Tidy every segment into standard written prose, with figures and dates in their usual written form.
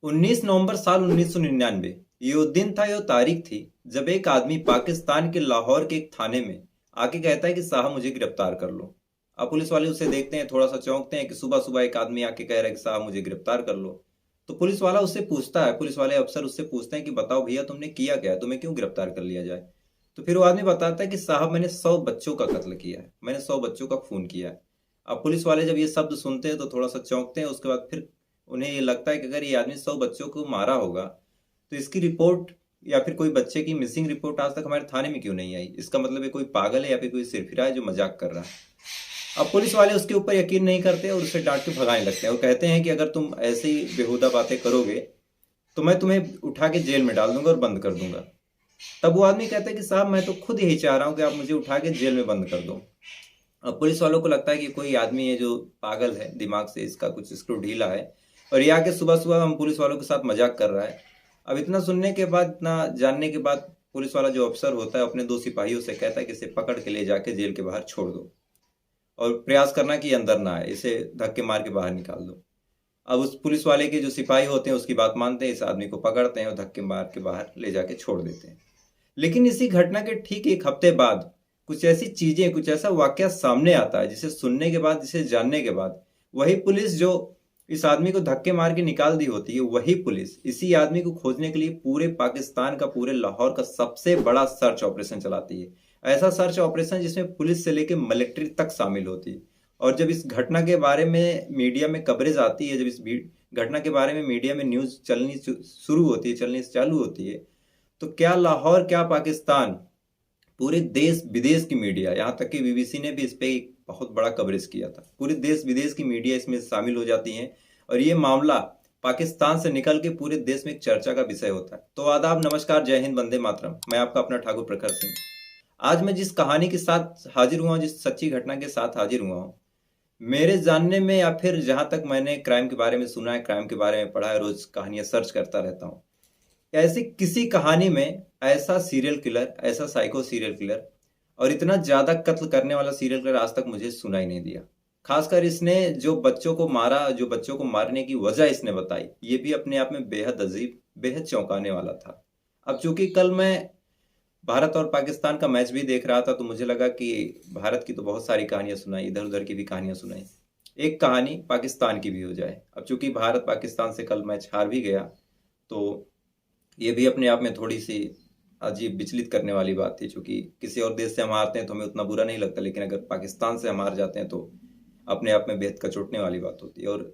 19 नवंबर साल 1999। ये वो दिन था, ये वो तारीख थी जब एक आदमी पाकिस्तान के लाहौर के एक थाने में आके कहता है कि साहब मुझे गिरफ्तार कर लो। अब पुलिस वाले उसे देखते हैं, थोड़ा सा चौंकते हैं कि सुबह सुबह एक आदमी आके कह रहा है कि साहब मुझे गिरफ्तार कर लो। तो पुलिस वाला उससे पूछता है, पुलिस वाले अफसर उससे पूछते हैं कि बताओ भैया तुमने किया क्या है, तुम्हें क्यों गिरफ्तार कर लिया जाए। तो फिर वो आदमी बताता है कि साहब मैंने 100 बच्चों का कत्ल किया है, मैंने 100 बच्चों का खून किया है। अब पुलिस वाले जब ये शब्द सुनते हैं तो थोड़ा सा चौंकते हैं, उसके बाद फिर उन्हें ये लगता है कि अगर ये आदमी 100 बच्चों को मारा होगा तो इसकी रिपोर्ट या फिर कोई बच्चे की मिसिंग रिपोर्ट आज तक हमारे थाने में क्यों नहीं आई। इसका मतलब है कोई पागल है या फिर कोई सिरफिरा है जो मजाक कर रहा है। अब पुलिस वाले उसके ऊपर यकीन नहीं करते और उसे डांट के भगाने लगते हैं और कहते हैं कि अगर तुम ऐसे ही बेहुदा बातें करोगे तो मैं तुम्हें उठा के जेल में डाल दूंगा और बंद कर दूंगा। तब वो आदमी कहता है कि साहब मैं तो खुद यही चाह रहा हूँ कि आप मुझे उठा के जेल में बंद कर दो। अब पुलिस वालों को लगता है कि कोई आदमी है जो पागल है, दिमाग से इसका कुछ स्क्रू ढीला है और ये आके सुबह सुबह हम पुलिस वालों के साथ मजाक कर रहा है। अब इतना सुनने के बाद, इतना जानने के बाद पुलिस वाला जो अफसर होता है अपने दो सिपाहियों से कहता है कि इसे पकड़ के ले जाके जेल के बाहर छोड़ दो और प्रयास करना कि अंदर ना आए, इसे धक्के मार के बाहर निकाल दो। अब उस पुलिस वाले के जो सिपाही होते हैं उसकी बात मानते हैं, इस आदमी को पकड़ते हैं और धक्के मार के बाहर ले जाके छोड़ देते हैं। लेकिन इसी घटना के ठीक एक हफ्ते बाद कुछ ऐसी चीजें, कुछ ऐसा वाकया सामने आता है जिसे सुनने के बाद, जिसे जानने के बाद वही पुलिस जो इस आदमी को धक्के मार के निकाल दी होती है, वही पुलिस इसी आदमी को खोजने के लिए पूरे पाकिस्तान का, पूरे लाहौर का सबसे बड़ा सर्च ऑपरेशन चलाती है। ऐसा सर्च ऑपरेशन जिसमें पुलिस से लेकर मिलिट्री तक शामिल होती है। और जब इस घटना के बारे में मीडिया में कवरेज आती है, जब इस घटना के बारे में मीडिया में न्यूज चलनी शुरू होती है, चलनी चालू होती है, तो क्या लाहौर, क्या पाकिस्तान, पूरे देश विदेश की मीडिया, यहाँ तक कि बीबीसी ने भी इस पे एक बहुत बड़ा कवरेज किया था, पूरे देश विदेश की मीडिया इसमें शामिल हो जाती है और ये मामला पाकिस्तान से निकल के पूरे देश में एक चर्चा का विषय होता है। तो आदाब, नमस्कार, जय हिंद, वंदे मातरम। मैं आपका अपना ठाकुर प्रखर सिंह। आज मैं जिस कहानी के साथ हाजिर हुआ हूं, जिस सच्ची घटना के साथ हाजिर हुआ हूं, मेरे जानने में या फिर जहां तक मैंने क्राइम के बारे में सुना है, क्राइम के बारे में पढ़ा है, रोज कहानियां सर्च करता रहता हूँ, ऐसी किसी कहानी में ऐसा सीरियल किलर, ऐसा साइको सीरियल किलर और इतना ज्यादा कत्ल करने वाला सीरियल किलर आज तक मुझे सुना ही नहीं दिया। खासकर इसने जो बच्चों को मारा, जो बच्चों को मारने की वजह इसने बताई, ये भी अपने आप में बेहद अजीब, बेहद चौंकाने वाला था। अब चूंकि कल मैं भारत और पाकिस्तान का मैच भी देख रहा था तो मुझे लगा कि भारत की तो बहुत सारी कहानियां सुनाई, इधर उधर की भी कहानियां सुनाई, एक कहानी पाकिस्तान की भी हो जाए। अब चूंकि भारत पाकिस्तान से कल मैच हार भी गया तो ये भी अपने आप में थोड़ी सी अजीब, विचलित करने वाली बात थी। क्योंकि किसी और देश से हम हारते हैं तो हमें उतना बुरा नहीं लगता, लेकिन अगर पाकिस्तान से हम हार जाते हैं तो अपने आप में बेहद कचोटने वाली बात होती है। और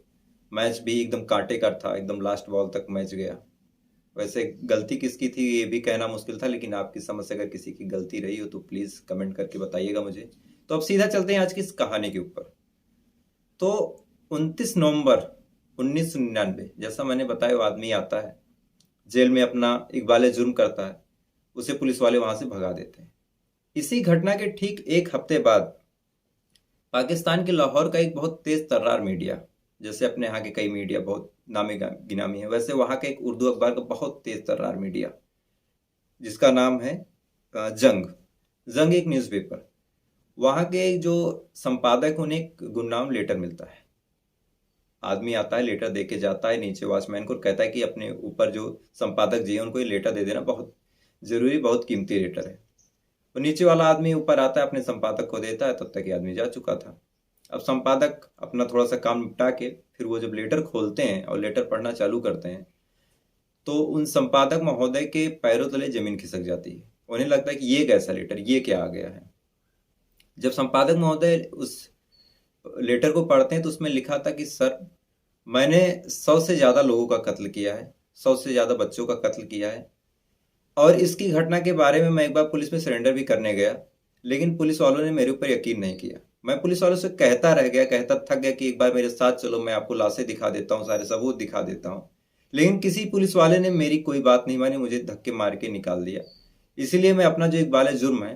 मैच भी एकदम कांटे का था, एकदम लास्ट बॉल तक मैच गया। वैसे गलती किसकी थी ये भी कहना मुश्किल था, लेकिन आपकी समझ से अगर किसी की गलती रही हो तो प्लीज कमेंट करके बताइएगा मुझे। तो अब सीधा चलते हैं आज की इस कहानी के ऊपर। तो 29 नवंबर 1999, जैसा मैंने बताया, वो आदमी आता है जेल में, अपना इकबाल जुर्म करता है, उसे पुलिस वाले वहां से भगा देते हैं। इसी घटना के ठीक एक हफ्ते बाद पाकिस्तान के लाहौर का एक बहुत तेज तर्रार मीडिया, जैसे अपने यहाँ के कई मीडिया बहुत नामी गिनामी है, वैसे वहां का एक उर्दू अखबार का बहुत तेज तर्रार मीडिया जिसका नाम है जंग। जंग एक न्यूज़पेपर, वहां के जो संपादक, उन्हें एक गुमनाम लेटर मिलता है। आदमी आता है, लेटर दे के जाता है नीचे वॉचमैन को, कहता है कि अपने ऊपर जो संपादक जी है उनको ये लेटर दे देना, बहुत जरूरी, बहुत कीमती लेटर है। तो नीचे वाला आदमी ऊपर आता है, अपने संपादक को देता है, तब तक ये आदमी जा चुका था। अब संपादक अपना थोड़ा सा काम निपटा के फिर वो जब लेटर खोलते हैं और लेटर पढ़ना चालू करते हैं तो उन संपादक महोदय के पैरों तले जमीन खिसक जाती है। उन्हें लगता है कि ये कैसा लेटर, ये क्या आ गया है। जब संपादक महोदय उस लेटर को पढ़ते हैं तो उसमें लिखा था कि सर, मैंने 100 से ज्यादा लोगों का कत्ल किया है, 100 से ज्यादा बच्चों का कत्ल किया है, और इसकी घटना के बारे में मैं एक बार पुलिस में सरेंडर भी करने गया, लेकिन पुलिस वालों ने मेरे ऊपर यकीन नहीं किया। मैं पुलिस वालों से कहता रह गया, कहता थक गया कि एक बार मेरे साथ चलो, मैं आपको लाशें दिखा देता हूँ, सारे सबूत दिखा देता हूँ, लेकिन किसी पुलिस वाले ने मेरी कोई बात नहीं मानी, मुझे धक्के मार के निकाल दिया। इसीलिए मैं अपना जो इकबाल जुर्म है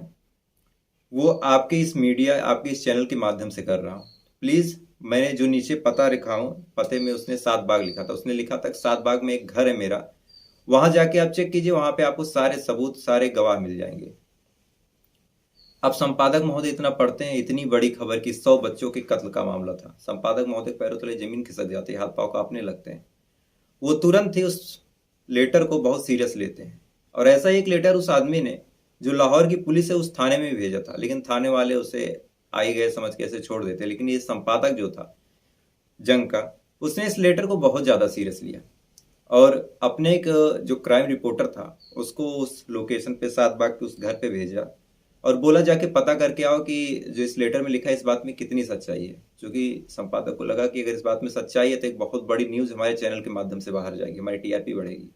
वो आपके इस मीडिया, आपके इस चैनल के माध्यम से कर रहा हूँ। प्लीज, मैंने जो नीचे पता लिखा हूँ, पते में उसने 7 बाग लिखा था, उसने लिखा था 7 बाग में एक घर है मेरा, वहां जाके आप चेक कीजिए, वहां पे आपको सारे सबूत, सारे गवाह मिल जाएंगे। अब संपादक महोदय इतना पढ़ते हैं, इतनी बड़ी खबर की 100 बच्चों के कत्ल का मामला था, संपादक महोदय पैरों तले जमीन खिसक जाती है, हाथ पांव कांपने लगते हैं। वो तुरंत ही उस लेटर को बहुत सीरियस लेते हैं। और ऐसा एक लेटर उस आदमी ने, जो लाहौर की पुलिस है, उस थाने में भी भेजा था, लेकिन थाने वाले उसे आई गए समझ के ऐसे छोड़ देते। लेकिन ये संपादक जो था जंग का, उसने इस लेटर को बहुत ज़्यादा सीरियस लिया और अपने एक जो क्राइम रिपोर्टर था उसको उस लोकेशन पे, सातबाग के उस घर पे भेजा और बोला जाके पता करके आओ कि जो इस लेटर में लिखा है इस बात में कितनी सच्चाई है। क्योंकि संपादक को लगा कि अगर इस बात में सच्चाई है तो एक बहुत बड़ी न्यूज़ हमारे चैनल के माध्यम से बाहर जाएगी, हमारी टीआरपी बढ़ेगी।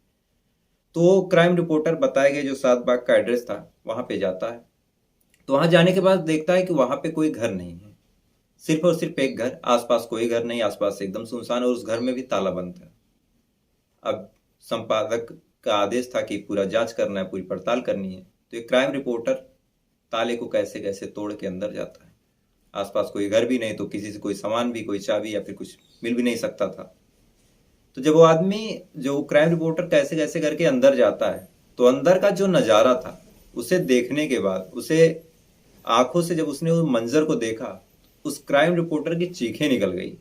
तो क्राइम रिपोर्टर बताए गए जो सातबाग का एड्रेस था वहां पे जाता है। तो वहां जाने के बाद देखता है कि वहां पे कोई घर नहीं है, सिर्फ और सिर्फ एक घर, आसपास कोई घर नहीं, आसपास एकदम सुनसान, और उस घर में भी ताला बंद था। अब संपादक का आदेश था कि पूरा जांच करना है, पूरी पड़ताल करनी है। तो एक क्राइम रिपोर्टर ताले को कैसे कैसे तोड़ के अंदर जाता है। आसपास कोई घर भी नहीं, तो किसी से कोई सामान भी, कोई चाबी या फिर कुछ मिल भी नहीं सकता था। तो जब वो आदमी, जो क्राइम रिपोर्टर कैसे कैसे करके अंदर जाता है, तो अंदर का जो नज़ारा था उसे देखने के बाद, उसे आंखों से जब उसने उस मंजर को देखा, उस क्राइम रिपोर्टर की चीखें निकल गई।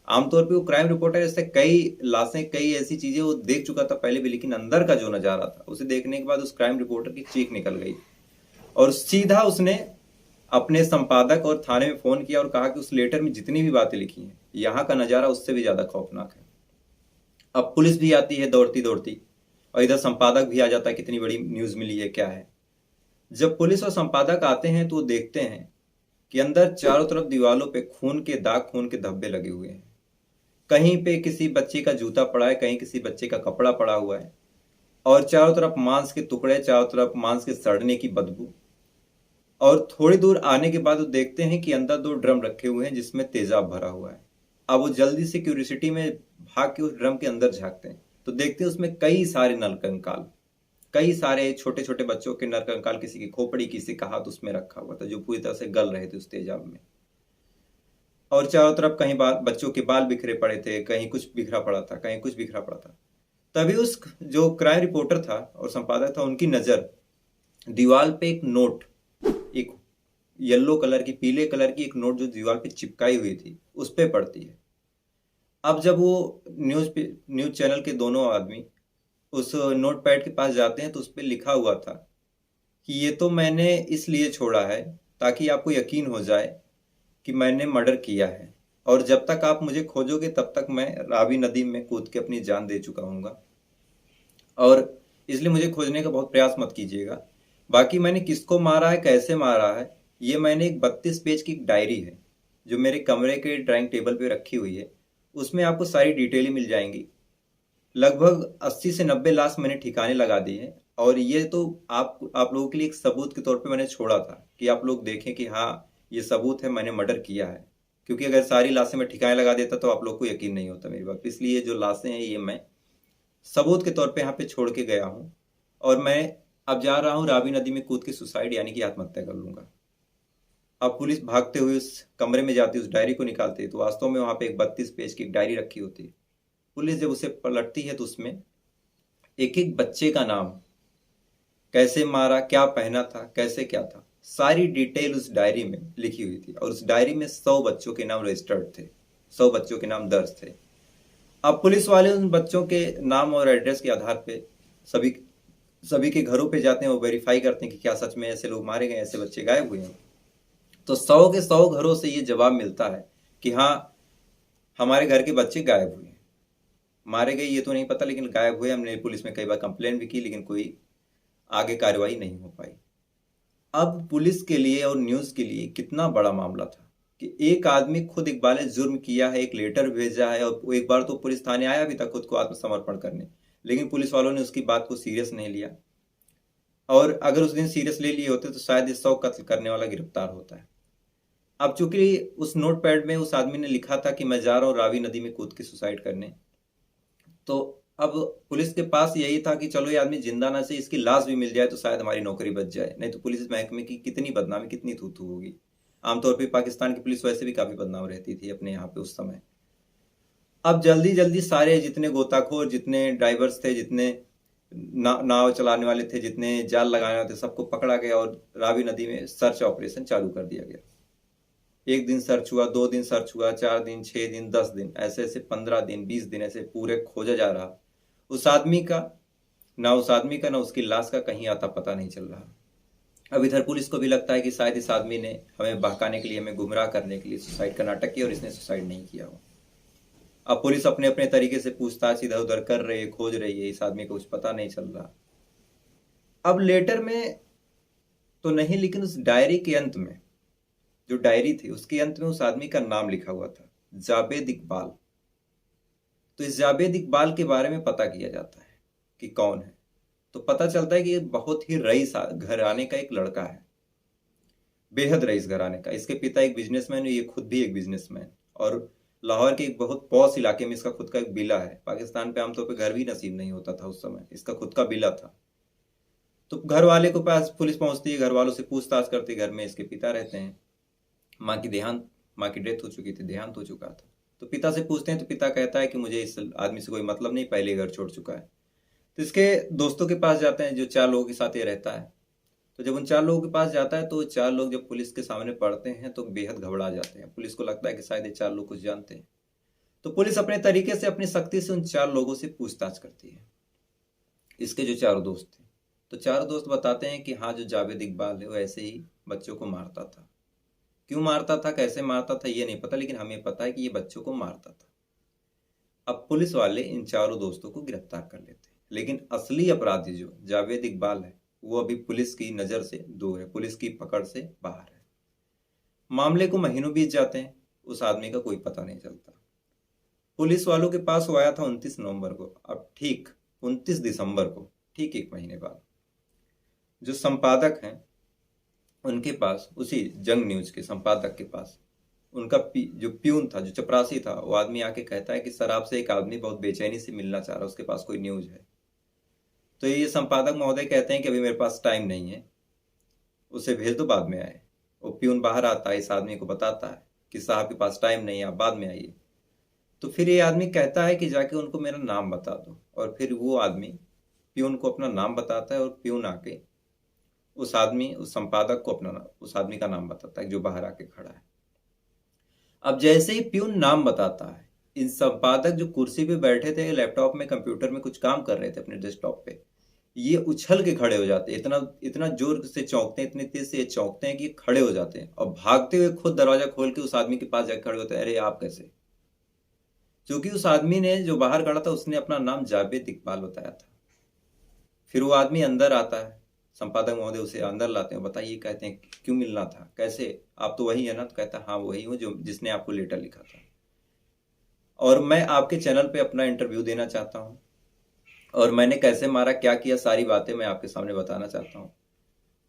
आमतौर पे वो क्राइम रिपोर्टर ऐसे कई लाशें, कई ऐसी चीजें वो देख चुका था पहले भी, लेकिन अंदर का जो नजारा था उसे देखने के बाद उस क्राइम रिपोर्टर की चीख निकल गई और सीधा उसने अपने संपादक और थाने में फोन किया और कहा कि उस लेटर में जितनी भी बातें लिखी हैं, यहाँ का नजारा उससे भी ज्यादा खौफनाक है। अब पुलिस भी आती है दौड़ती दौड़ती और इधर संपादक भी आ जाता है, कितनी बड़ी न्यूज मिली है, क्या है। जब पुलिस और संपादक आते हैं तो वो देखते हैं कि अंदर चारों तरफ दीवालों पे खून के दाग, खून के धब्बे लगे हुए हैं। कहीं पे किसी बच्चे का जूता पड़ा है, कहीं किसी बच्चे का कपड़ा पड़ा हुआ है, और चारों तरफ मांस के टुकड़े, चारों तरफ मांस के सड़ने की बदबू। और थोड़ी दूर आने के बाद वो देखते हैं कि अंदर 2 ड्रम रखे हुए हैं जिसमें तेजाब भरा हुआ है। अब वो जल्दी से क्यूरियोसिटी में भाग के उस ड्रम के अंदर झांकते हैं तो देखते हैं उसमें कई सारे नरकंकाल, कई सारे छोटे छोटे बच्चों के नरकंकाल, किसी की खोपड़ी, किसी का हाथ उसमें रखा हुआ था जो पूरी तरह से गल रहे थे उस तेजाब में। और चारों तरफ कहीं बच्चों के बाल बिखरे पड़े थे, कहीं कुछ बिखरा पड़ा था, कहीं कुछ बिखरा पड़ा था। तभी उस जो क्राइम रिपोर्टर था और संपादक था, उनकी नजर दीवार पे एक नोट, एक येलो कलर की, पीले कलर की एक नोट जो दीवार पे चिपकाई हुई थी, उस पे पड़ती है। अब जब वो न्यूज चैनल के दोनों आदमी उस नोट पैड के पास जाते हैं तो उस पर लिखा हुआ था कि ये तो मैंने इसलिए छोड़ा है ताकि आपको यकीन हो जाए कि मैंने मर्डर किया है, और जब तक आप मुझे खोजोगे तब तक मैं रावी नदी में कूद के अपनी जान दे चुका हूँगा, और इसलिए मुझे खोजने का बहुत प्रयास मत कीजिएगा। बाकी मैंने किसको मारा है, कैसे मारा है, ये मैंने एक 32 पेज की डायरी है जो मेरे कमरे के ड्राइंग टेबल पे रखी हुई है, उसमें आपको सारी डिटेलें मिल जाएंगी। लगभग 80 से 90 लाश मैंने ठिकाने लगा दी है, और ये तो आप लोगों के लिए एक सबूत के तौर पे मैंने छोड़ा था कि आप लोग देखें कि हाँ ये सबूत है, मैंने मर्डर किया है। क्योंकि अगर सारी लाशें मैं ठिकाने लगा देता तो आप लोग को यकीन नहीं होता मेरी बात, इसलिए जो लाशें हैं ये मैं सबूत के तौर पे यहाँ पे छोड़ के गया हूँ। और मैं अब जा रहा हूँ रावी नदी में कूद के सुसाइड यानी कि आत्महत्या कर लूंगा। अब पुलिस भागते हुए उस कमरे में जाती है, उस डायरी को निकालती है, तो वास्तव में वहां पे एक 32 पेज की एक डायरी रखी होती है। पुलिस जब उसे पलटती है तो उसमें एक एक बच्चे का नाम, कैसे मारा, क्या पहना था, कैसे क्या था, सारी डिटेल उस डायरी में लिखी हुई थी। और उस डायरी में 100 बच्चों के नाम रजिस्टर्ड थे, 100 बच्चों के नाम दर्ज थे। अब पुलिस वाले उन बच्चों के नाम और एड्रेस के आधार पे सभी सभी के घरों पे जाते हैं, वो वेरीफाई करते हैं कि क्या सच में ऐसे लोग मारे गए, ऐसे बच्चे गायब हुए हैं। तो 100 के 100 घरों से ये जवाब मिलता है कि हाँ हमारे घर के बच्चे गायब हुए हैं। मारे गए ये तो नहीं पता, लेकिन गायब हुए। हमने पुलिस में कई बार कंप्लेन भी की लेकिन कोई आगे कार्रवाई नहीं हो पाई। अब पुलिस के लिए और न्यूज के लिए कितना बड़ा मामला था कि एक आदमी खुद इकबाल जुर्म किया है, एक लेटर भेजा है, और एक बार तो पुलिस थाने आया भी था खुद को आत्मसमर्पण करने, लेकिन पुलिस वालों ने उसकी बात को सीरियस नहीं लिया। और अगर उस दिन सीरियस ले लिए होते तो शायद इस 100 कत्ल करने वाला गिरफ्तार होता है। अब चूंकि उस नोट पैड में उस आदमी ने लिखा था कि मैं जा रहा हूँ रावी नदी में कूद के सुसाइड करने, तो अब पुलिस के पास यही था कि चलो ये आदमी जिंदा ना सही, इसकी लाश भी मिल जाए तो शायद हमारी नौकरी बच जाए, नहीं तो पुलिस महकमे की कितनी बदनामी, कितनी थू थू होगी। आमतौर पे पाकिस्तान की पुलिस वैसे भी काफी बदनाम रहती थी अपने यहाँ पे उस समय। अब जल्दी जल्दी सारे जितने गोताखोर, जितने ड्राइवर्स थे, जितने नाव चलाने वाले थे, जितने जाल लगाने वाले थे, सबको पकड़ा गया और रावी नदी में सर्च ऑपरेशन चालू कर दिया गया। एक दिन सर्च हुआ, 2 दिन सर्च हुआ, 4 दिन, 6 दिन, 10 दिन, ऐसे ऐसे 15 दिन, 20 दिन ऐसे पूरे खोजा जा रहा। उस आदमी का ना उसकी लाश का कहीं आता पता नहीं चल रहा। अब इधर पुलिस को भी लगता है कि शायद इस आदमी ने हमें बहकाने के लिए, हमें गुमराह करने के लिए सुसाइड का नाटक किया और इसने सुसाइड नहीं किया हो। अब पुलिस अपने अपने तरीके से पूछताछ इधर उधर कर रही है, खोज रही है, इस आदमी को कुछ पता नहीं चल रहा। अब लेटर में तो नहीं, लेकिन उस डायरी के अंत में, जो डायरी थी उसके अंत में उस आदमी का नाम लिखा हुआ था, जावेद इकबाल। तो इस जावेद इकबाल के बारे में पता किया जाता है कि कौन है। तो पता चलता है कि ये बहुत ही रईस घराने का एक लड़का है, बेहद रईस घराने का। इसके पिता एक बिजनेसमैन है, ये खुद भी एक बिजनेसमैन, और लाहौर के एक बहुत पॉश इलाके में इसका खुद का एक विला है। पाकिस्तान पे आमतौर पे घर भी नसीब नहीं होता था उस समय, इसका खुद का विला था। तो घर वाले को पास पुलिस पहुंचती है, घर वालों से पूछताछ करती है। घर में इसके पिता रहते हैं, माँ की डेथ हो चुकी थी, देहांत हो चुका था। तो पिता से पूछते हैं तो पिता कहता है कि मुझे इस आदमी से कोई मतलब नहीं, पहले घर छोड़ चुका है। तो इसके दोस्तों के पास जाते हैं, जो 4 लोगों के साथ ये रहता है। तो जब उन 4 लोगों के पास जाता है तो 4 लोग जब पुलिस के सामने पड़ते हैं तो बेहद घबरा जाते हैं। पुलिस को लगता है कि शायद ये 4 लोग कुछ जानते हैं। तो पुलिस अपने तरीके से, अपनी सख्ती से उन 4 लोगों से पूछताछ करती है, इसके जो 4 दोस्त थे। तो 4 दोस्त बताते हैं कि हाँ, जो जावेद इकबाल है वो ऐसे ही बच्चों को मारता था। क्यों मारता था, कैसे मारता था, ये नहीं पता, लेकिन हमें पता है कि ये बच्चों को मारता था। अब पुलिस वाले इन 4 दोस्तों को गिरफ्तार कर लेते हैं, लेकिन असली अपराधी जो जावेद इकबाल है वो अभी पुलिस की नज़र से दूर है, पुलिस की पकड़ से बाहर है। मामले को महीनों बीत जाते हैं, उस आदमी का कोई पता नहीं चलता। पुलिस वालों के पास वो आया था 29 नवंबर को। अब ठीक 29 दिसंबर को, ठीक 1 महीने बाद, जो संपादक हैं उनके पास, उसी जंग न्यूज के संपादक के पास, उनका जो प्यून था, जो चपरासी था, वो आदमी आके कहता है कि सर, आपसे एक आदमी बहुत बेचैनी से मिलना चाह रहा है, उसके पास कोई न्यूज है। तो ये संपादक महोदय कहते हैं कि अभी मेरे पास टाइम नहीं है, उसे भेज दो, बाद में आए। वो प्यून बाहर आता है, इस आदमी को बताता है कि साहब के पास टाइम नहीं है, आप बाद में आइए। तो फिर ये आदमी कहता है कि जाके उनको मेरा नाम बता दो, और फिर वो आदमी प्यून को अपना नाम बताता है, और प्यून आके उस संपादक को उस आदमी का नाम बताता है जो बाहर आके खड़ा है। अब जैसे ही प्यून नाम बताता है, इन संपादक जो कुर्सी पे बैठे थे, लैपटॉप में, कंप्यूटर में कुछ काम कर रहे थे अपने डेस्कटॉप पे, ये उछल के खड़े हो जाते हैं। इतना इतना जोर से चौंकते हैं, इतनी तेज से चौंकते हैं कि ये खड़े हो जाते हैं, और भागते हुए खुद दरवाजा खोल के उस आदमी के पास जाकर खड़े होते हैं। अरे आप कैसे? क्योंकि उस आदमी ने, जो बाहर खड़ा था, उसने अपना नाम जावेद इकबाल बताया था। फिर वो आदमी अंदर आता है, संपादक महोदय उसे अंदर लाते हैं, बताइए, कहते हैं क्यों मिलना था, कैसे, आप तो वही है ना? तो कहता है हाँ, वही हूँ जो जिसने आपको लेटर लिखा था, और मैं आपके चैनल पे अपना इंटरव्यू देना चाहता हूँ, और मैंने कैसे मारा, क्या किया, सारी बातें मैं आपके सामने बताना चाहता हूँ।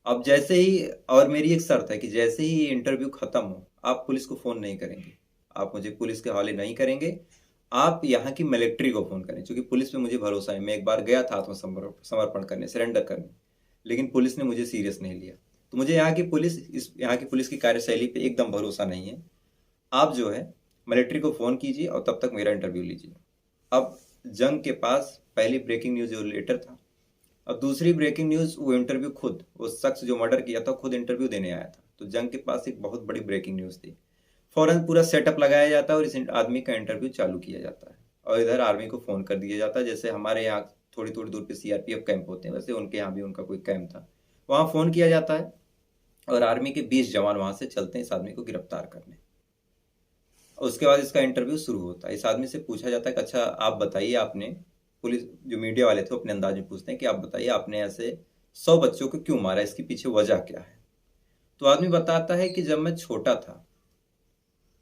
अब जैसे ही, और मेरी एक शर्त है कि जैसे ही इंटरव्यू खत्म हो, आप पुलिस को फ़ोन नहीं करेंगे, आप मुझे पुलिस के हवाले नहीं करेंगे, आप यहाँ की मिलिट्री को फ़ोन करें, क्योंकि पुलिस पे मुझे भरोसा है। मैं एक बार गया था आत्मसमर्पण करने, सरेंडर करने, लेकिन पुलिस ने मुझे सीरियस नहीं लिया। तो मुझे यहाँ की पुलिस की कार्यशैली पे एकदम भरोसा नहीं है। आप जो है मिलिट्री को फ़ोन कीजिए और तब तक मेरा इंटरव्यू लीजिए। अब जंग के पास पहली ब्रेकिंग न्यूज़ जो लेटर था, अब दूसरी ब्रेकिंग न्यूज़ वो इंटरव्यू, खुद वो शख्स जो मर्डर किया था खुद इंटरव्यू देने आया था। तो जंग के पास एक बहुत बड़ी ब्रेकिंग न्यूज़ थी। फौरन पूरा सेटअप लगाया जाता है और इस आदमी का इंटरव्यू चालू किया जाता है, और इधर आर्मी को फ़ोन कर दिया जाता है। जैसे हमारे यहाँ थोड़ी थोड़ी दूर पे सीआरपीएफ कैंप होते हैं, वैसे उनके यहाँ भी उनका कोई कैंप था, वहाँ फ़ोन किया जाता है, और आर्मी के 20 जवान वहाँ से चलते हैं इस आदमी को गिरफ्तार करने। उसके बाद इसका इंटरव्यू शुरू होता है। इस आदमी से पूछा जाता है कि अच्छा आप बताइए, आपने, पुलिस जो मीडिया वाले थे अपने अंदाज में पूछते हैं कि आप बताइए, आपने ऐसे 100 बच्चों को क्यों मारा, इसके पीछे वजह क्या है? तो आदमी बताता है कि जब मैं छोटा था,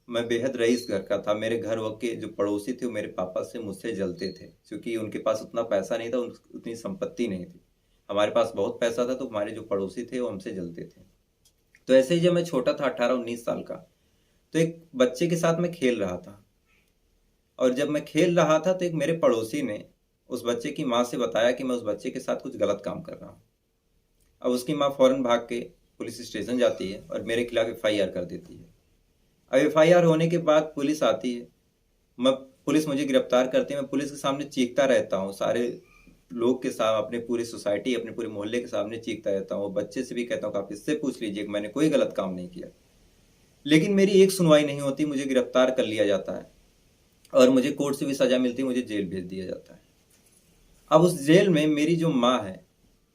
मैं बेहद रईस घर का था, मेरे घर के जो पड़ोसी थे वो मेरे पापा से मुझसे जलते थे, क्योंकि उनके पास उतना पैसा नहीं था, उतनी संपत्ति नहीं थी। हमारे पास बहुत पैसा था, तो हमारे जो पड़ोसी थे वो हमसे जलते थे। तो ऐसे ही जब मैं छोटा था, 18-19 साल का, तो एक बच्चे के साथ मैं खेल रहा था, और जब मैं खेल रहा था तो एक मेरे पड़ोसी ने उस बच्चे की माँ से बताया कि मैं उस बच्चे के साथ कुछ गलत काम कर रहा हूँ। अब उसकी माँ फौरन भाग के पुलिस स्टेशन जाती है और मेरे खिलाफ एफआईआर कर देती है। अब एफआईआर होने के बाद पुलिस आती है, पुलिस मुझे गिरफ्तार करती है। मैं पुलिस के सामने चीखता रहता हूँ, सारे लोग के साथ, अपने पूरी सोसाइटी, अपने पूरे मोहल्ले के सामने चीखता रहता हूँ। बच्चे से भी कहता हूँ कि आप इससे पूछ लीजिए कि मैंने कोई गलत काम नहीं किया, लेकिन मेरी एक सुनवाई नहीं होती। मुझे गिरफ्तार कर लिया जाता है और मुझे कोर्ट से भी सजा मिलती है, मुझे जेल भेज दिया जाता है। अब उस जेल में मेरी जो माँ है,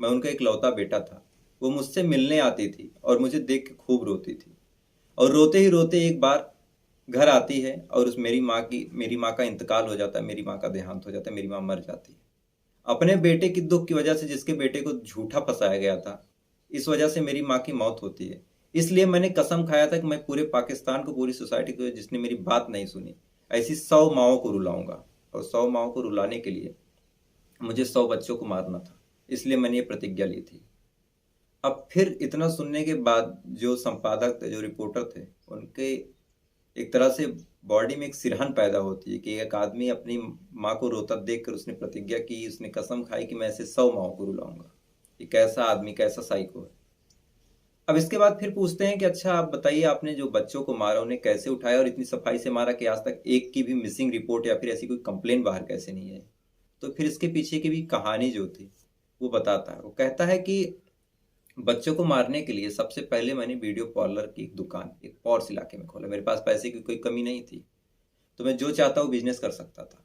मैं उनका इकलौता बेटा था, वो मुझसे मिलने आती थी और मुझे देख के खूब रोती थी। और रोते ही रोते एक बार घर आती है और उस मेरी माँ का इंतकाल हो जाता है, मेरी माँ का देहांत हो जाता है, मेरी माँ मर जाती है। अपने बेटे की दुख की वजह से, जिसके बेटे को झूठा फंसाया गया था, इस वजह से मेरी माँ की मौत होती है। इसलिए मैंने कसम खाया था कि मैं पूरे पाकिस्तान को, पूरी सोसाइटी को, जिसने मेरी बात नहीं सुनी, ऐसी 100 माओं को रुलाऊंगा। और 100 माओं को रुलाने के लिए मुझे 100 बच्चों को मारना था। इसलिए मैंने ये प्रतिज्ञा ली थी। अब फिर इतना सुनने के बाद जो संपादक थे, जो रिपोर्टर थे, उनके एक तरह से बॉडी में एक सिरहन पैदा होती है कि एक आदमी अपनी माँ को रोता देखकर उसने प्रतिज्ञा की, उसने कसम खाई कि मैं ऐसे 100 माओं को रुलाऊंगा। ये कैसा आदमी, कैसा साइको है। अब इसके बाद फिर पूछते हैं कि अच्छा आप बताइए, आपने जो बच्चों को मारा उन्हें कैसे उठाया और इतनी सफाई से मारा कि आज तक एक की भी मिसिंग रिपोर्ट या फिर ऐसी कोई कंप्लेन बाहर कैसे नहीं आई। तो फिर इसके पीछे की भी कहानी जो थी वो बताता है। वो कहता है कि बच्चों को मारने के लिए सबसे पहले मैंने वीडियो पार्लर की एक दुकान एक पॉर्स इलाके में खोला। मेरे पास पैसे की कोई कमी नहीं थी, तो मैं जो चाहता वो बिजनेस कर सकता था।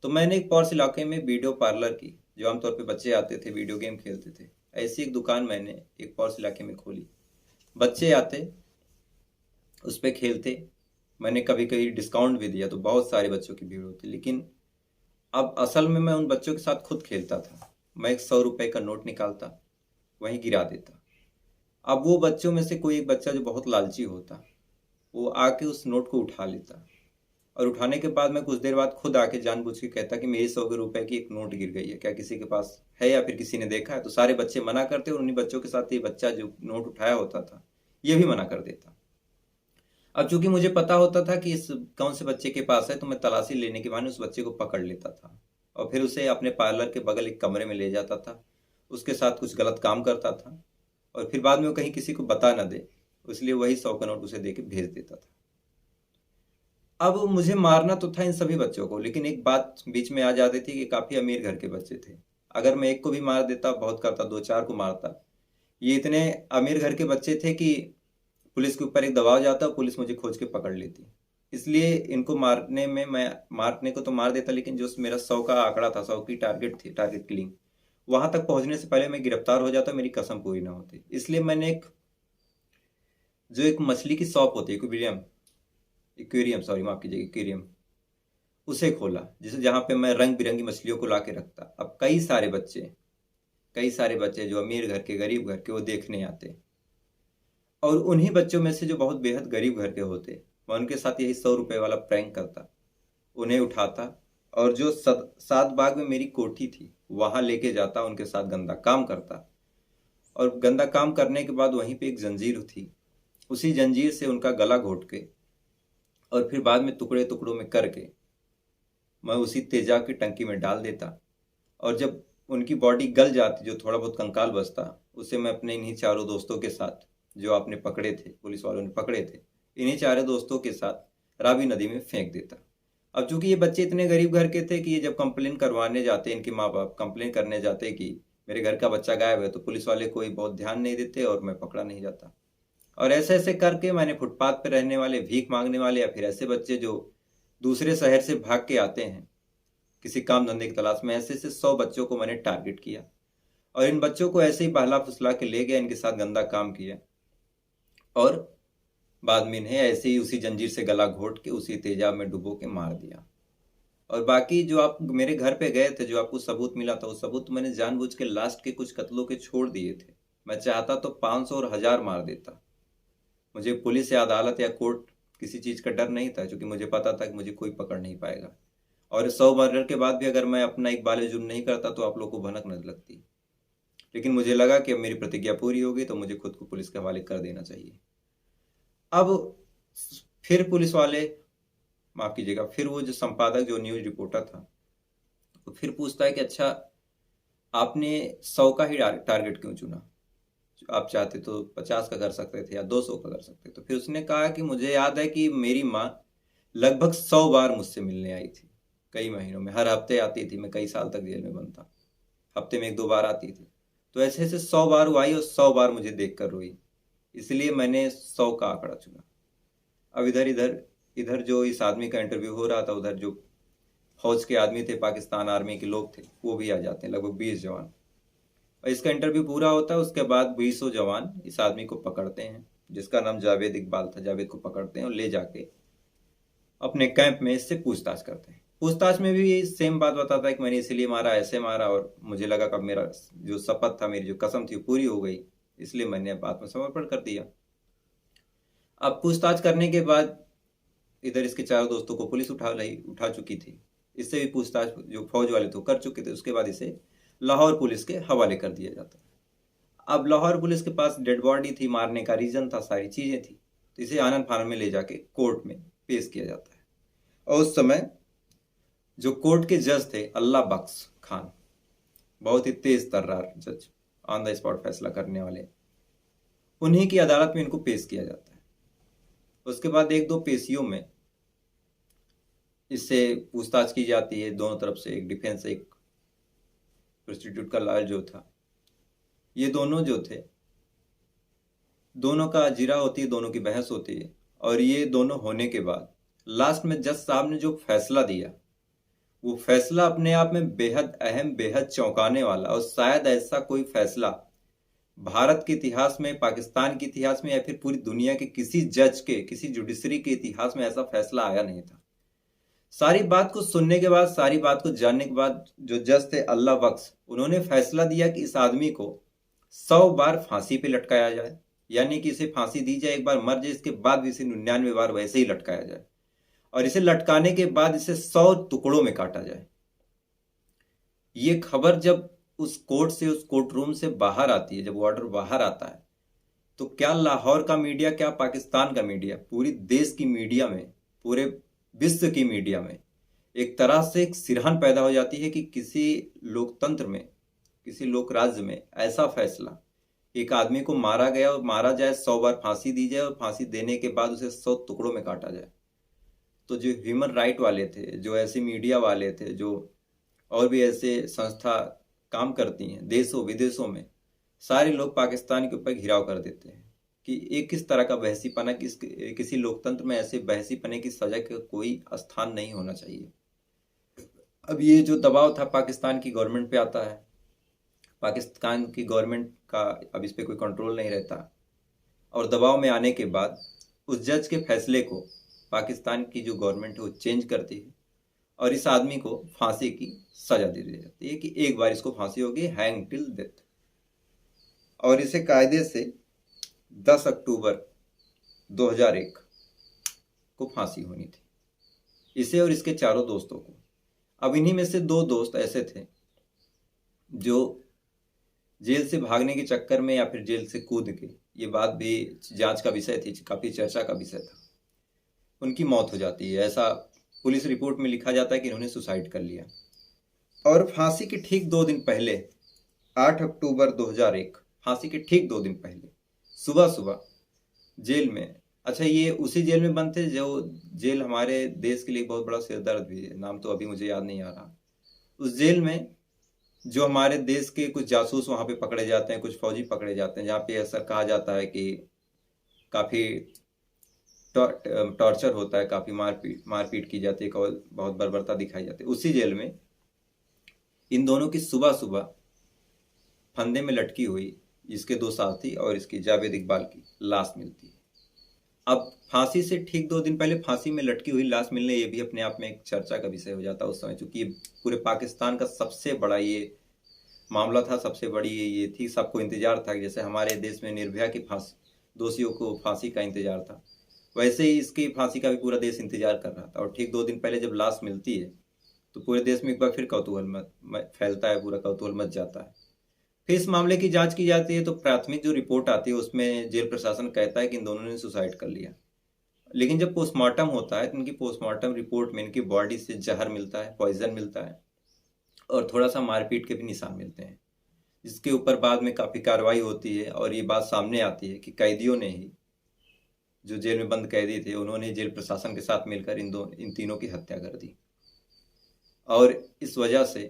तो मैंने एक पॉर्स इलाके में वीडियो पार्लर की, जो आमतौर पे बच्चे आते थे वीडियो गेम खेलते थे, ऐसी एक दुकान मैंने एक पॉर्स इलाके में खोली। बच्चे आते, उस पर खेलते। मैंने कभी कभी डिस्काउंट भी दिया, तो बहुत सारे बच्चों की भीड़ होती। लेकिन अब असल में मैं उन बच्चों के साथ खुद खेलता था। मैं एक 100 रुपए का नोट निकालता, वहीं गिरा देता। अब वो बच्चों में से कोई एक बच्चा जो बहुत लालची होता, वो आके उस नोट को उठा लेता। और उठाने के बाद मैं कुछ देर बाद खुद आके जानबूझ के कहता कि मेरी 100 रुपए की एक नोट गिर गई है, क्या किसी के पास है या फिर किसी ने देखा है। तो सारे बच्चे मना करते और उन्हीं बच्चों के साथ ये बच्चा जो नोट उठाया होता था ये भी मना कर देता। अब चूंकि मुझे पता होता था कि इस कौन से बच्चे के पास है, तो मैं तलाशी लेने के बहाने उस बच्चे को पकड़ लेता था और फिर उसे अपने पार्लर के बगल एक कमरे में ले जाता था। उसके साथ कुछ गलत काम करता था और फिर बाद में वो कहीं किसी को बता ना दे, इसलिए वही 100 का नोट उसे दे के भेज देता था। अब मुझे मारना तो था इन सभी बच्चों को, लेकिन एक बात बीच में आ जाती थी कि काफी अमीर घर के बच्चे थे। अगर मैं एक को भी मार देता, बहुत करता, दो चार को मारता। ये इतने अमीर घर के बच्चे थे कि पुलिस के ऊपर एक दबाव जाता, पुलिस मुझे खोज के पकड़ लेती। इसलिए इनको मारने में, मैं मारने को तो मार देता, लेकिन जो मेरा 100 का आंकड़ा था, 100 की टारगेट थी, टारगेट किलिंग, वहां तक पहुंचने से पहले मैं गिरफ्तार हो जाता, मेरी कसम पूरी ना होती। इसलिए मैंने एक मछली की शॉप होती है, एक्वेरियम, एक्वेरियम, सॉरी माफ कीजिएगा, एक्वेरियम, उसे खोला, जिसे जहां पे मैं रंग बिरंगी मछलियों को ला के रखता। अब कई सारे बच्चे जो अमीर घर के, गरीब घर के, वो देखने आते। और उन्हीं बच्चों में से जो बहुत बेहद गरीब घर के होते, मैं उनके साथ यही 100 रुपए वाला प्रैंक करता। उन्हें उठाता और जो सात बाग में मेरी कोठी थी वहां लेके जाता, उनके साथ गंदा काम करता। और गंदा काम करने के बाद वहीं पे एक जंजीर थी, उसी जंजीर से उनका गला घोट के और फिर बाद में टुकड़े टुकड़ों में करके मैं उसी तेजाब की टंकी में डाल देता। और जब उनकी बॉडी गल जाती, जो थोड़ा बहुत कंकाल बचता, उसे मैं अपने इन्हीं चारों दोस्तों के साथ, जो आपने पकड़े थे, पुलिस वालों ने पकड़े थे, इन्हीं चारों दोस्तों के साथ रावी नदी में फेंक देता। अब चूंकि ये बच्चे इतने गरीब घर के थे कि ये जब कंप्लेन करवाने जाते, इनके माँ बाप कंप्लेन करने जाते कि मेरे घर का बच्चा गायब है, तो पुलिस वाले कोई बहुत ध्यान नहीं देते और मैं पकड़ा नहीं जाता। और ऐसे ऐसे करके मैंने फुटपाथ पर रहने वाले, भीख मांगने वाले, या फिर ऐसे बच्चे जो दूसरे शहर से भाग के आते हैं किसी काम धंधे की तलाश में, ऐसे ऐसे 100 बच्चों को मैंने टारगेट किया और इन बच्चों को ऐसे ही बहला फुसला के ले गया, इनके साथ गंदा काम किया और बाद में इन्हें ऐसे ही उसी जंजीर से गला घोट के उसी तेजाब में डुबो के मार दिया। और बाकी जो आप मेरे घर पे गए थे, जो आपको सबूत मिला था, वो सबूत मैंने जानबूझ के लास्ट के कुछ कत्लों के छोड़ दिए थे। मैं चाहता तो 500 और 1000 मार देता। मुझे पुलिस या अदालत या कोर्ट किसी चीज का डर नहीं था, क्योंकि मुझे पता था कि मुझे कोई पकड़ नहीं पाएगा। और 100 मर्डर के बाद भी अगर मैं अपना एक बाले जुर्म नहीं करता तो आप लोग को भनक न लगती। लेकिन मुझे लगा कि अब मेरी प्रतिज्ञा पूरी हो गई, तो मुझे खुद को पुलिस के हवाले कर देना चाहिए। अब फिर पुलिस वाले, माफ कीजिएगा, फिर वो जो संपादक, जो न्यूज रिपोर्टर था, तो फिर पूछता है कि अच्छा आपने 100 का ही टारगेट क्यों चुना, आप चाहते तो 50 का कर सकते थे या 200 का कर सकते। तो फिर उसने कहा कि मुझे याद है कि मेरी माँ लगभग 100 बार मुझसे मिलने आई थी, कई महीनों में, हर हफ्ते आती थी। मैं कई साल तक जेल में बंद था, हफ्ते में एक दो बार आती थी। तो ऐसे ऐसे 100 बार वो आई और 100 बार मुझे देख कर रोई। इसलिए मैंने 100 का आंकड़ा चुना। अब इधर इधर इधर जो इस आदमी का इंटरव्यू हो रहा था, उधर जो फौज के आदमी थे, पाकिस्तान आर्मी के लोग थे, वो भी आ जाते हैं, लगभग 20 जवान। और इसका इंटरव्यू पूरा होता है, उसके बाद 20 जवान इस आदमी को पकड़ते हैं, जिसका नाम जावेद इकबाल था। जावेद को पकड़ते हैं और ले जाके अपने कैंप में इससे पूछताछ करते हैं। पूछताछ में भी सेम बात बताता है कि मैंने इसीलिए मारा, ऐसे मारा, और मुझे लगा कि मेरा जो शपथ था, मेरी जो कसम थी, वो पूरी हो गई, इसलिए मैंने आत्मसमर्पण कर दिया। अब पूछताछ करने के बाद इधर इसके चारों दोस्तों को पुलिस उठा चुकी थी। इससे भी पूछताछ जो फौज वाले थे कर चुके थे। उसके बाद इसे लाहौर पुलिस के हवाले कर दिया जाता है। अब लाहौर पुलिस के पास डेड बॉडी थी, मारने का रीजन था, सारी चीजें थी, तो इसे आनंद फानन में ले जाके कोर्ट में पेश किया जाता है। और उस समय जो कोर्ट के जज थे, अल्लाह बख्श खान, बहुत ही तेज तर्रार जज, ऑन द स्पॉट फैसला करने वाले, उन्हीं की अदालत में इनको पेश किया जाता है। उसके बाद एक दो पेशियों में इससे पूछताछ की जाती है दोनों तरफ से, एक डिफेंस, एक प्रोस्टिट्यूट का लॉयर जो था। ये दोनों जो थे, दोनों का जिरा होती है, दोनों की बहस होती है। और ये दोनों होने के बाद लास्ट में जज साहब ने जो फैसला दिया, वो फैसला अपने आप में बेहद अहम, बेहद चौंकाने वाला, और शायद ऐसा कोई फैसला भारत के इतिहास में, पाकिस्तान के इतिहास में, या फिर पूरी दुनिया के किसी जज के, किसी जुडिशरी के इतिहास में ऐसा फैसला आया नहीं था। सारी बात को सुनने के बाद, सारी बात को जानने के बाद, जो जज थे अल्लाह बख्श, उन्होंने फैसला दिया कि इस आदमी को 100 बार फांसी पे लटकाया जाए, यानी कि इसे फांसी दी जाए, एक बार मर जाए, इसके बाद भी इसे 99 बार वैसे ही लटकाया जाए, और इसे लटकाने के बाद इसे 100 टुकड़ों में काटा जाए। ये खबर जब उस कोर्ट से, उस कोर्ट रूम से बाहर आती है, जब ऑर्डर बाहर आता है, तो क्या लाहौर का मीडिया, क्या पाकिस्तान का मीडिया, पूरी देश की मीडिया में, पूरे विश्व की मीडिया में एक तरह से एक सिरहन पैदा हो जाती है कि किसी लोकतंत्र में, किसी लोक राज्य में ऐसा फैसला, एक आदमी को मारा गया और मारा जाए, 100 बार फांसी दी जाए, और फांसी देने के बाद उसे 100 टुकड़ों में काटा जाए। तो जो ह्यूमन राइट वाले थे, जो ऐसे मीडिया वाले थे, जो और भी ऐसे संस्था काम करती हैं देशों विदेशों में, सारे लोग पाकिस्तान के ऊपर घिराव कर देते हैं कि एक किस तरह का बहसीपना, किसी लोकतंत्र में ऐसे बहसीपने की सजा का कोई स्थान नहीं होना चाहिए। अब ये जो दबाव था पाकिस्तान की गवर्नमेंट पे आता है, पाकिस्तान की गवर्नमेंट का अब इस पे कोई कंट्रोल नहीं रहता, और दबाव में आने के बाद उस जज के फैसले को पाकिस्तान की जो गवर्नमेंट है वो चेंज करती है, और इस आदमी को फांसी की सजा दे दी जाती है कि एक बार इसको फांसी होगी, हैंग टिल डेथ। और इसे कायदे से 10 अक्टूबर 2001 को फांसी होनी थी, इसे और इसके चारों दोस्तों को। अब इन्हीं में से 2 दोस्त ऐसे थे जो जेल से भागने के चक्कर में, या फिर जेल से कूद के, ये बात भी जांच का विषय थी, काफी चर्चा का विषय था, उनकी मौत हो जाती है। ऐसा पुलिस रिपोर्ट में लिखा जाता है कि इन्होंने सुसाइड कर लिया। और फांसी के ठीक 2 दिन पहले, 8 अक्टूबर 2001, फांसी के ठीक 2 दिन पहले सुबह सुबह जेल में, अच्छा ये उसी जेल में बंद थे जो जेल हमारे देश के लिए बहुत बड़ा सिरदर्द भी है, नाम तो अभी मुझे याद नहीं आ रहा। उस जेल में जो हमारे देश के कुछ जासूस वहां पे पकड़े जाते हैं, कुछ फौजी पकड़े जाते हैं, जहाँ पे ऐसा कहा जाता है कि काफी टॉर्चर होता है, काफी मारपीट की जाती है, बहुत बर्बरता दिखाई जाती है। उसी जेल में इन दोनों की सुबह सुबह फंदे में लटकी हुई इसके 2 साथी और इसकी जावेद इकबाल की लाश मिलती है। अब फांसी से ठीक 2 दिन पहले फांसी में लटकी हुई लाश मिलने, ये भी अपने आप में एक चर्चा का विषय हो जाता है उस समय, चूंकि पूरे पाकिस्तान का सबसे बड़ा ये मामला था, सबसे बड़ी ये थी, सबको इंतजार था। जैसे हमारे देश में निर्भया की दोषियों को फांसी का इंतजार था, वैसे ही इसकी फांसी का भी पूरा देश इंतजार कर रहा था। और ठीक 2 दिन पहले जब लाश मिलती है तो पूरे देश में एक बार फिर कौतूहल फैलता है, पूरा कौतूहल मच जाता है। फिर इस मामले की जांच की जाती है, तो प्राथमिक जो रिपोर्ट आती है उसमें जेल प्रशासन कहता है कि इन दोनों ने सुसाइड कर लिया। लेकिन जब पोस्टमार्टम होता है तो इनकी पोस्टमार्टम रिपोर्ट में इनकी बॉडी से जहर मिलता है, पॉइजन मिलता है, और थोड़ा सा मारपीट के भी निशान मिलते हैं, जिसके ऊपर बाद में काफ़ी कार्रवाई होती है। और ये बात सामने आती है कि कैदियों ने ही, जो जेल में बंद कैदी थे, उन्होंने जेल प्रशासन के साथ मिलकर इन तीनों की हत्या कर दी। और इस वजह से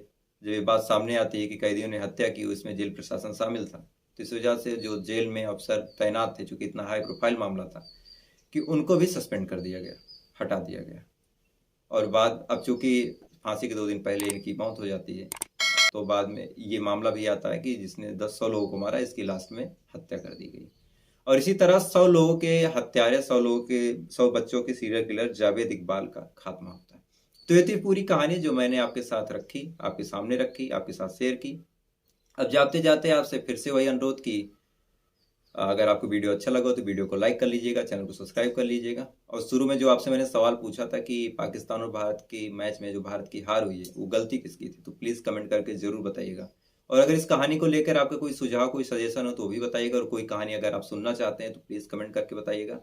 जब ये बात सामने आती है कि कैदियों ने हत्या की, उसमें जेल प्रशासन शामिल था, तो इस वजह से जो जेल में अफसर तैनात थे, चूंकि इतना हाई प्रोफाइल मामला था, कि उनको भी सस्पेंड कर दिया गया, हटा दिया गया। और बाद अब चूंकि फांसी के 2 दिन पहले इनकी मौत हो जाती है। तो बाद में ये मामला भी आता है कि जिसने 100 लोगों को मारा, इसकी लास्ट में हत्या कर दी गई। और इसी तरह 100 लोगों के हत्यारे, 100 लोगों के 100 बच्चों के सीरियल किलर जावेद इकबाल का खात्मा होता है। तो ये थी पूरी कहानी जो मैंने आपके साथ रखी, आपके सामने रखी, आपके साथ शेयर की। अब जाते जाते आपसे फिर से वही अनुरोध की अगर आपको वीडियो अच्छा लगा तो वीडियो को लाइक कर लीजिएगा, चैनल को सब्सक्राइब कर लीजिएगा। और शुरू में जो आपसे मैंने सवाल पूछा था कि पाकिस्तान और भारत की मैच में जो भारत की हार हुई है वो गलती किसकी थी, तो प्लीज़ कमेंट करके ज़रूर बताइएगा। और अगर इस कहानी को लेकर आपका कोई सुझाव, कोई सजेशन हो तो वो भी बताइएगा। और कोई कहानी अगर आप सुनना चाहते हैं तो प्लीज़ कमेंट करके बताइएगा।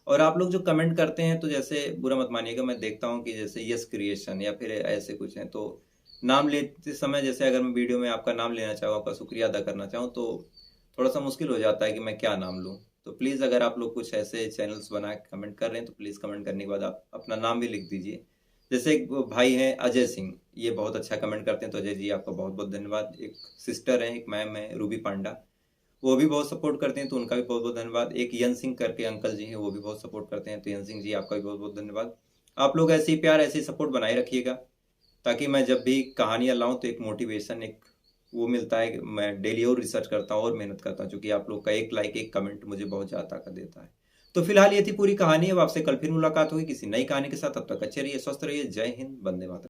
और आप लोग जो कमेंट करते हैं तो जैसे बुरा मत मानिएगा, मैं देखता हूँ कि जैसे यस क्रिएशन या फिर ऐसे कुछ हैं, तो नाम लेते समय जैसे अगर मैं वीडियो में आपका नाम लेना चाहूँ, आपका शुक्रिया अदा करना चाहूँ, तो थोड़ा सा मुश्किल हो जाता है कि मैं क्या नाम लूँ। तो प्लीज़ अगर आप लोग कुछ ऐसे चैनल्स बना के कमेंट कर रहे हैं तो प्लीज़ कमेंट करने के बाद आप अपना नाम भी लिख दीजिए। जैसे एक वो भाई हैं अजय सिंह, ये बहुत अच्छा कमेंट करते हैं, तो अजय जी आपका बहुत बहुत धन्यवाद। एक सिस्टर हैं, एक मैम है रूबी पांडा, वो भी बहुत सपोर्ट करते हैं, तो उनका भी बहुत बहुत धन्यवाद। एक यन सिंह करके अंकल जी हैं, वो भी बहुत सपोर्ट करते हैं, तो यन सिंह जी आपका भी बहुत बहुत धन्यवाद। आप लोग ऐसे ही प्यार, ऐसे ही सपोर्ट बनाए रखिएगा, ताकि मैं जब भी कहानियाँ लाऊं तो एक मोटिवेशन, एक वो मिलता है कि मैं डेली और रिसर्च करता हूँ और मेहनत करता हूँ, क्योंकि आप लोग का एक लाइक, एक कमेंट मुझे बहुत ज़्यादा ताकत देता है। तो फिलहाल ये थी पूरी कहानी। अब आपसे कल फिर मुलाकात होगी किसी नई कहानी के साथ। तब तक अच्छे रहिए, स्वस्थ रहिए। जय हिंद, वंदे मातरम।